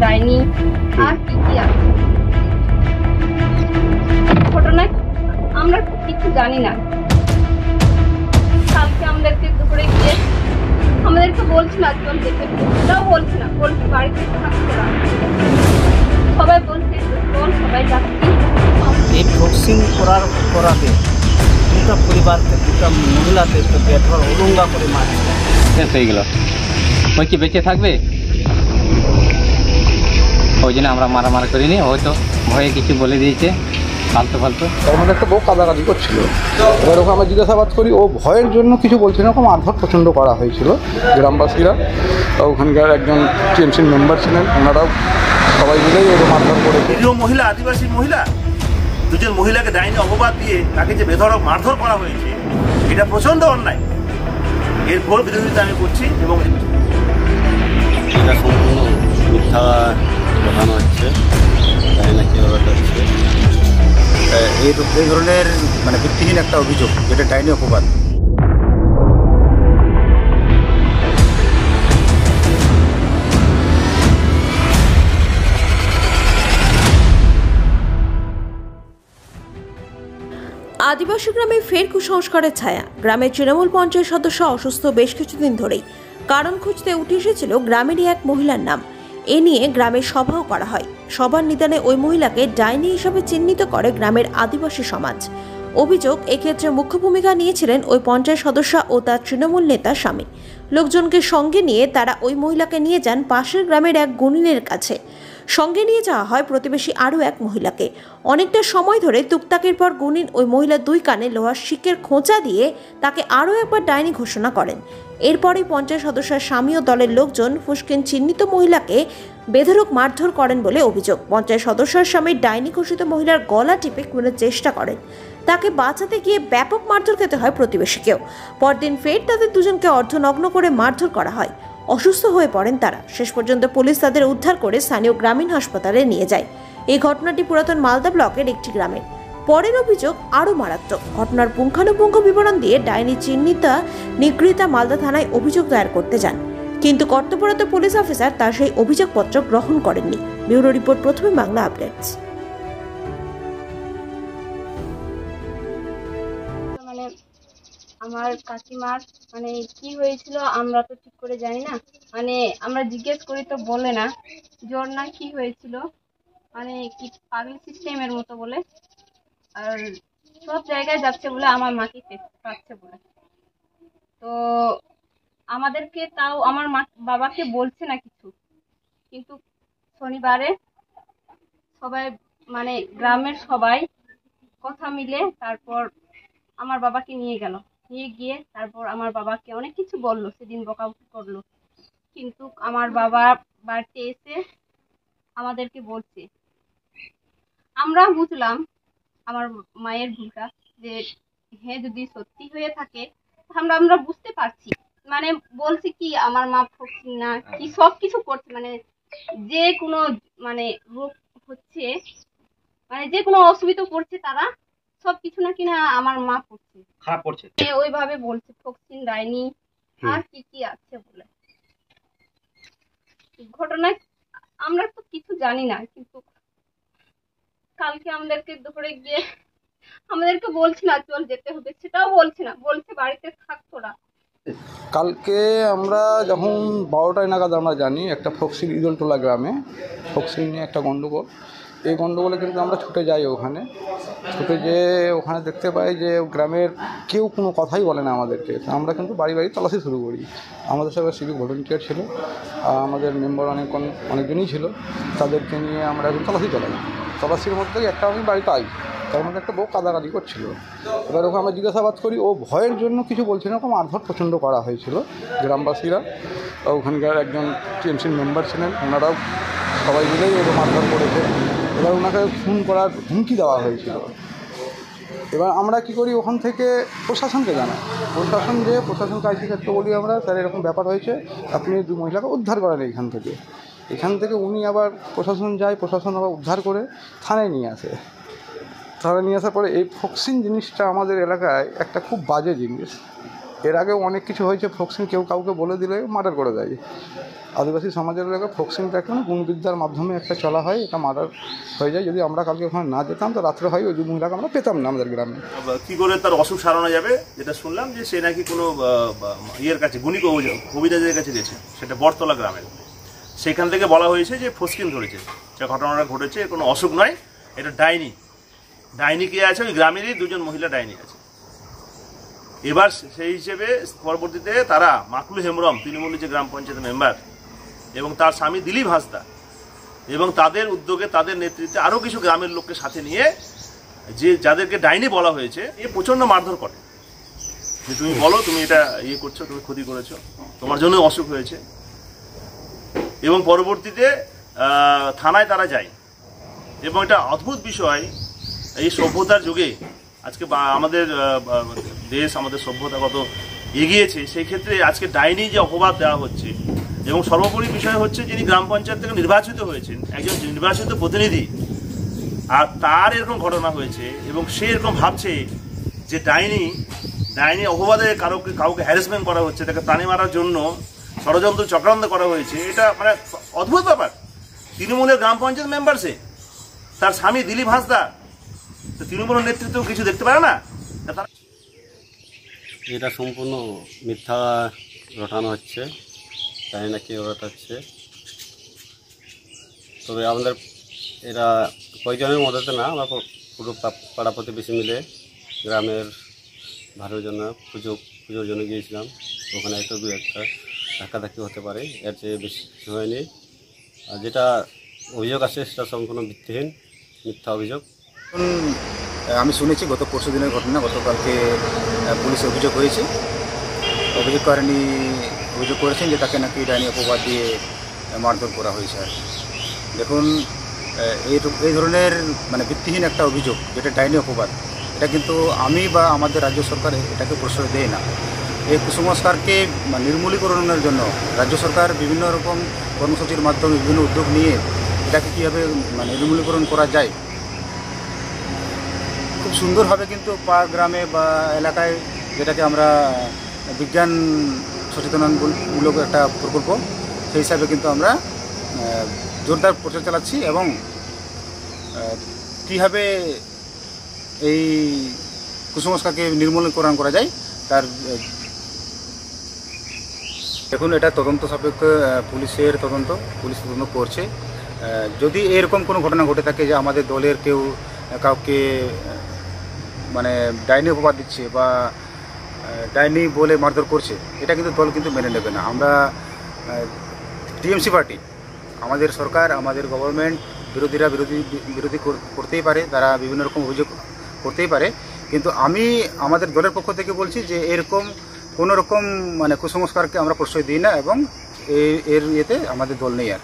ডাইনি আর কি কি আছে ঘটনা আমরা কিছু জানি না। কালকে আমাদেরকে দুপুরে গিয়ে আমাদেরকে বলছি না চল দেখে, সেটাও বলছি না, বলছি বাড়িতে থাকতে না। সবাই বলছে চল, সবাই যাচ্ছি। এই ভ্যাকসিন করাতে দুটা পরিবারকে, দুটা মহিলাকে বেধর উলঙ্গা করে মারছে। শেষ হয়ে গেল, ওই কি বেঁচে থাকবে? ওই জন্য আমরা মারামারি করিনি, হয়তো ভয়ে কিছু বলে দিয়েছে ফালতু ফালতু। তার মধ্যে একটা বউ কাদাকাদি করছিল, এবার ওকে আমরা জিজ্ঞাসাবাদ করি, ও ভয়ের জন্য কিছু বলছে না, ওরকম মারধর প্রচণ্ড করা হয়েছিল গ্রামবাসীরা। ওখানকার একজন টিএমসির মেম্বার ছিলেন, ওনারাও সবাই মিলেই ওকে মারধর করে। নিরীহ মহিলা, আদিবাসী মহিলা, দুজন মহিলাকে ডাইনি অপবাদ দিয়ে তাকে যে বেধড়ক মারধর করা হয়েছে, এটা প্রচণ্ড অন্যায়। এর ঘোর বিরোধিতা আমি করছি এবং এটা সম্পূর্ণ মিথ্যা দেখানো হচ্ছে, তাই নাকি হচ্ছে এই ধরনের মানে ভিত্তিহীন একটা অভিযোগ, যেটা ডাইনি অপবাদ। আদিবাসী গ্রামে ফের কুসংস্কারের ছায়া। গ্রামের তৃণমূল পঞ্চায়েত সদস্য অসুস্থ বেশ কিছুদিন ধরেই। কারণ খুঁজতে উঠে এসেছিল গ্রামেরই এক মহিলার নাম। এ নিয়ে গ্রামে সভাও করা হয়। সভার নিদানে ওই মহিলাকে ডাইনি হিসাবে চিহ্নিত করে গ্রামের আদিবাসী সমাজ। অভিযোগ, এক্ষেত্রে মুখ্য ভূমিকা নিয়েছিলেন ওই পঞ্চায়েত সদস্য ও তার তৃণমূল নেতা স্বামী। লোকজনকে সঙ্গে নিয়ে তারা ওই মহিলাকে নিয়ে যান পাশের গ্রামের এক গুণিনের কাছে। সঙ্গে নিয়ে যাওয়া হয় প্রতিবেশী আরও এক মহিলাকে। অনেকটা সময় ধরে টুকটাকের পর গুণিন ওই মহিলার দুই কানে লোহার শিকের খোঁচা দিয়ে তাকে আরও একবার ডাইনি ঘোষণা করেন। এরপরই পঞ্চায়েত সদস্যের স্বামী ও দলের লোকজন ফুসকিন চিহ্নিত মহিলাকে বেধড়ক মারধর করেন বলে অভিযোগ। পঞ্চায়েত সদস্যের স্বামী ডাইনি ঘোষিত মহিলার গলা টিপে খুনের চেষ্টা করেন। তাকে বাঁচাতে গিয়ে ব্যাপক মারধর খেতে হয় প্রতিবেশীকেও। পরদিন ফের তাদের দুজনকে অর্ধনগ্ন করে মারধর করা হয়। অসুস্থ হয়ে পড়েন তারা। শেষ পর্যন্ত পুলিশ তাদের উদ্ধার করে স্থানীয় গ্রামীণ হাসপাতালে নিয়ে যায়। এই ঘটনাটি পুরাতন মালদা ব্লকের একটি গ্রামের। পরের অভিযোগ আরও মারাত্মক। ঘটনার পুঙ্খানুপুঙ্খ বিবরণ দিয়ে ডাইনি চিহ্নিতা নিগৃহীতা মালদা থানায় অভিযোগ দায়ের করতে যান, কিন্তু কর্তব্যরত পুলিশ অফিসার তার সেই অভিযোগপত্র গ্রহণ করেননি। ব্যুরো রিপোর্ট, প্রথমে বাংলা আপডেটস। আমার কাকিমার মানে কি হয়েছিল আমরা তো ঠিক করে জানি না, মানে আমরা জিজ্ঞেস করি তো বলে না জ্বর না কি হয়েছিল, মানে কি পাগল সিস্টেমের মতো বলে, আর সব জায়গায় যাচ্ছে বলে আমার মাকে পাচ্ছে বলে। তো আমাদেরকে তাও আমার মা বাবাকে বলছে না কিছু, কিন্তু শনিবারে সবাই মানে গ্রামের সবাই কথা মিলে তারপর আমার বাবাকে নিয়ে গিয়ে তারপর আমার বাবাকে অনেক কিছু বললো, সেদিন বকাবকি করলো। কিন্তু আমার বাবা বাড়িতে এসে আমাদেরকে বলছে, আমরা বুঝলাম আমার মায়ের ভুলটা, যে হ্যাঁ যদি সত্যি হয়ে থাকে আমরা বুঝতে পারছি, মানে বলছি কি আমার মা ঠকছে না কি সব কিছু করছে, মানে যে কোনো মানে রোগ হচ্ছে, মানে যে কোনো অসুবিধা করছে তারা সবকিছু না কিনা আমার মা করছে, খারাপ করছে, ওইভাবে বলছে ঠকছিন ডাইনি আর কি কি আছে বলে। ঘটনা আমরা তো কিছু জানি না, কিন্তু কালকে আমাদেরকে দুপুরে গিয়ে আমাদেরকে বলছি না চল যেতে হবে, সেটাও বলছি না, বলছে বাড়িতে থাকতো না। কালকে আমরা যখন 12টায় নাগাদ আমরা জানি একটা ফক্সির ইদলটোলা গ্রামে ফক্সিল নিয়ে একটা গণ্ডগোল। এই গণ্ডগোলে কিন্তু আমরা ছুটে যাই, ওখানে ছুটে যেয়ে ওখানে দেখতে পাই যে গ্রামের কেউ কোনো কথাই বলে না আমাদেরকে। আমরা কিন্তু বাড়ি বাড়ি তল্লাশি শুরু করি। আমাদের সঙ্গে সিভিক ভলেন্টিয়ার ছিল, আমাদের মেম্বার অনেকজনই ছিল, তাদেরকে নিয়ে আমরা এখন তল্লাশি চালাই। তল্লাশির মধ্যে একটা আমি বাড়ি পাই, তার মধ্যে একটা বউ কাদাকাদি করছিল। এবার ওকে আমরা জিজ্ঞাসাবাদ করি, ও ভয়ের জন্য কিছু বলছে না, ওকে মারধর প্রচণ্ড করা হয়েছিল গ্রামবাসীরা। ওখানকার একজন টিএমসির মেম্বার ছিলেন, ওনারাও সবাই মিলেই ওকে মারধর করেছে। এবার ওনাকে খুন করার হুমকি দেওয়া হয়েছিল। এবার আমরা কি করি, ওখান থেকে প্রশাসনকে জানাই। প্রশাসনকে আইসি ক্ষেত্রে বলি আমরা, স্যার এরকম ব্যাপার হয়েছে, আপনি দুই মহিলাকে উদ্ধার করেন এখান থেকে উনি আবার প্রশাসন যায়, প্রশাসন আবার উদ্ধার করে থানায় নিয়ে আসে। থানায় নিয়ে আসার পরে এই ফক্সিন জিনিসটা আমাদের এলাকায় একটা খুব বাজে জিনিস। এর আগেও অনেক কিছু হয়েছে, ফক্সিন কেউ কাউকে বলে দিলে মার্ডার করে দেয়। আদিবাসী সমাজের এলাকায় ফোকসিংটা একটা গুণবিদ্যার মাধ্যমে একটা চলা হয়, এটা মার্ডার হয়ে যায়। যদি আমরা কালকে ওখানে না যেতাম তো রাত্রে হয় ওই মহিলাকে আমরা পেতাম না আমাদের গ্রামে। কি করে তার অসুখ সারানো যাবে, যেটা শুনলাম যে সে নাকি কোনো ইয়ের কাছে গুণী কবিরাজের কাছে গেছে, সেটা বটতলা গ্রামের। সেখান থেকে বলা হয়েছে যে ফস্কিন ধরেছে, যে ঘটনাটা ঘটেছে কোনো অসুখ নয়, এটা ডাইনি। ডাইনি কে আছে, ওই গ্রামেরই দুজন মহিলা ডাইনি আছে। এবার সেই হিসেবে পরবর্তীতে তারা মাকলু হেমব্রম, তৃণমূলের যে গ্রাম পঞ্চায়েত মেম্বার, এবং তার স্বামী দিলীপ হাঁসদা, এবং তাদের উদ্যোগে তাদের নেতৃত্বে আরও কিছু গ্রামের লোককে সাথে নিয়ে, যে যাদেরকে ডাইনি বলা হয়েছে, এ প্রচণ্ড মারধর করে যে তুমি বলো তুমি এটা ইয়ে করছো, তুমি ক্ষতি করেছো, তোমার জন্য অসুখ হয়েছে। এবং পরবর্তীতে থানায় তারা যায়। এবং এটা অদ্ভুত বিষয়, এই সভ্যতার যুগে আজকে আমাদের দেশ, আমাদের সভ্যতা কত এগিয়েছে, সেই ক্ষেত্রে আজকে ডাইনি যে অপবাদ দেওয়া হচ্ছে। এবং সর্বোপরি বিষয় হচ্ছে, যিনি গ্রাম পঞ্চায়েত থেকে নির্বাচিত হয়েছেন, একজন নির্বাচিত প্রতিনিধি, আর তার এরকম ঘটনা হয়েছে, এবং সে এরকম ভাবছে যে ডাইনি অপবাদে কাউকে হ্যারাসমেন্ট করা হচ্ছে, তাকে প্রাণী মারার জন্য ষড়যন্ত্র চক্রান্ত করা হয়েছে। এটা মানে অদ্ভুত ব্যাপার। তৃণমূলের গ্রাম পঞ্চায়েত মেম্বার সে, তার স্বামী দিলীপ হাঁসদা, তৃণমূলের নেতৃত্ব কিছু দেখতে পারে না। এটা সম্পূর্ণ মিথ্যা রটানো হচ্ছে, তাই নাকি রটাচ্ছে। তবে আমাদের এরা কয়েকজনের মদতে না, আমরা পুরো পাড়া প্রতিবেশী মিলে গ্রামের ভালোর জন্য পুজোর জন্য গিয়েছিলাম। ওখানে একটা দু একটা ধাক্কাধাক্কি হতে পারে, এর চেয়ে বেশি হয়নি। আর যেটা অভিযোগ আছে সেটা সম্পূর্ণ ভিত্তিহীন, মিথ্যা অভিযোগ। আমি শুনেছি গত পরশু দিনের ঘটনা, গতকালকে পুলিশে অভিযোগ হয়েছে। অভিযোগ করেছেন যে তাকে নাকি ডাইনি অপবাদ দিয়ে মারধর করা হয়েছে। আর দেখুন, এই ধরনের মানে ভিত্তিহীন একটা অভিযোগ, যেটা ডাইনি অপবাদ, এটা কিন্তু আমি বা আমাদের রাজ্য সরকার এটাকে প্রশ্রয় দেয় না। এই কুসংস্কারকে নির্মূলীকরণের জন্য রাজ্য সরকার বিভিন্ন রকম কর্মসূচির মাধ্যমে বিভিন্ন উদ্যোগ নিয়ে এটাকে কীভাবে নির্মূলীকরণ করা যায়, খুব সুন্দরভাবে কিন্তু গ্রামে বা এলাকায়, যেটাকে আমরা বিজ্ঞান সচেতনমূলক একটা প্রকল্প, সেই হিসাবে কিন্তু আমরা জোরদার প্রচার চালাচ্ছি। এবং কীভাবে এই কুসংস্কারকে নির্মূলীকরণ করা যায় তার এখন এটা তদন্ত সাপেক্ষ, পুলিশ তদন্ত করছে। যদি এরকম কোনো ঘটনা ঘটে থাকে যে আমাদের দলের কেউ কাউকে ডাইনি অপবাদ দিচ্ছে বা ডাইনি বলে মারধর করছে, এটা কিন্তু দল কিন্তু মেনে নেবে না। আমরা টিএমসি পার্টি, আমাদের সরকার, আমাদের গভর্নমেন্ট, বিরোধীরা বিরোধী করতেই পারে, তারা বিভিন্ন রকম অভিযোগ করতেই পারে, কিন্তু আমি আমাদের দলের পক্ষ থেকে বলছি যে এরকম কোনো রকম কুসংস্কারকে আমরা প্রশ্রয় দিই না, এবং এর ইয়েতে আমাদের দল নেই আর।